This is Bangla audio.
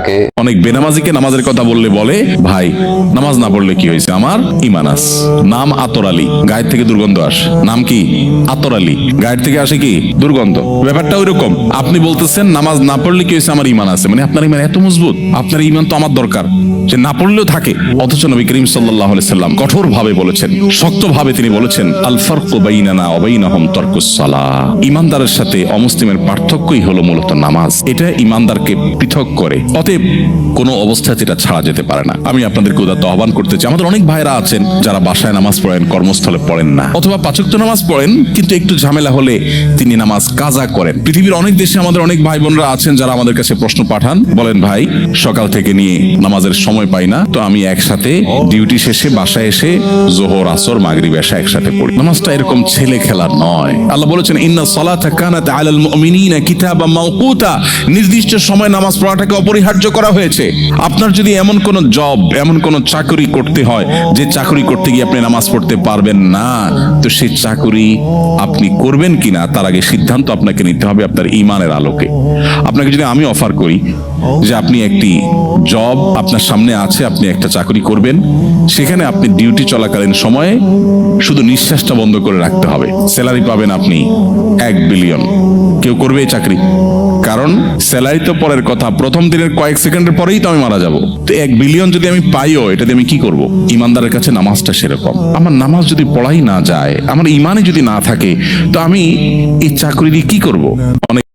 থাকে। অনেক বেনামাজিকে নামাজের কথা বললে বলে, ভাই নামাজ না পড়লে কি হয়েছে, আমার ঈমান আছে। নাম আতর আলী, গায়ের থেকে দুর্গন্ধ আসে। নাম কি? আতর আলী, গায়ের থেকে আসে কি? দুর্গন্ধ। ব্যাপারটা ওইরকম। আপনি বলতেছেন নামাজ না পড়লে কি হয়েছে, আমার ঈমান আছে। মানে আপনার ঈমান এত মজবুত, আপনার ঈমান তো আমার দরকার, যে না পড়লেও থাকে। অথচ নবী করিম সাল্লাল্লাহু আলাইহি সাল্লাম কঠোর ভাবে বলেছেন, শক্ত ভাবে তিনি বলেছেন, আল ফারকু বাইনানা ওয়া বাইনাহুম তারকুস সালাহ। ঈমানদারের সাথে অমুসলিমের পার্থক্যই হলো মূলত নামাজ। এটা ঈমানদারকে পৃথক করে। অতএব কোনো অবস্থাতে এটা ছাড়া যেতে পারে না। আমি আপনাদেরকে উদাত্ত আহ্বান করতে চাই, আমাদের অনেক ভাইরা আছেন যারা বাসায় নামাজ পড়েন, কর্মস্থলে পড়েন না, অথবা পাঁচ ওয়াক্ত নামাজ পড়েন কিন্তু একটু ঝামেলা হলে তিনি নামাজ কাজা করেন। পৃথিবীর অনেক দেশে আমাদের অনেক ভাই বোনরা আছেন যারা আমাদের কাছে প্রশ্ন পাঠান, বলেন ভাই সকাল থেকে নিয়ে নামাজের সময় পাই না, তো আমি একসাথে ডিউটি শেষে বাসায় এসে যোহর আসর মাগরিব এশা একসাথে পড়ি। নামাজটা এরকম ছেলে খেলা নয়। আল্লাহ বলেছেন, ইন্না সালাতা কানাত আলাল মুমিনিনা কিতাবাম মাওকুতা, নির্দিষ্ট সময় নামাজ পড়াটাকে অপরিহার্য করা হয়েছে। আপনার যদি এমন কোন জব, এমন কোন চাকরি করতে হয় যে চাকরি করতে গিয়ে আপনি নামাজ পড়তে পারবেন না, তো সেই চাকরি আপনি করবেন কিনা তার আগে সিদ্ধান্ত আপনাকে নিতে হবে আপনার ঈমানের আলোকে। আপনাকে যদি আমি অফার করি যে আপনি একটি জব আপনার সামনে আছে, আপনি একটা চাকরি করবেন, সেখানে আপনি ডিউটি চলাকালীন সময়ে শুধু নিঃশ্বাসটা বন্ধ করে রাখতে হবে, স্যালারি পাবেন আপনি 1 বিলিয়ন, কেউ করবে এই চাকরি? কারণ স্যালারি তো পরের কথা, প্রথম দিনের কয়েক সেকেন্ডের পরেই তো আমি মারা যাব। তো 1 বিলিয়ন যদি আমি পাইও, এটা দিয়ে আমি কি করব? ঈমানদারের কাছে নামাজটা সেরকম। আমার নামাজ যদি পড়াই না যায়, আমার ঈমানে যদি না থাকে, তো আমি এই চাকরি দিয়ে কি করব? অনেক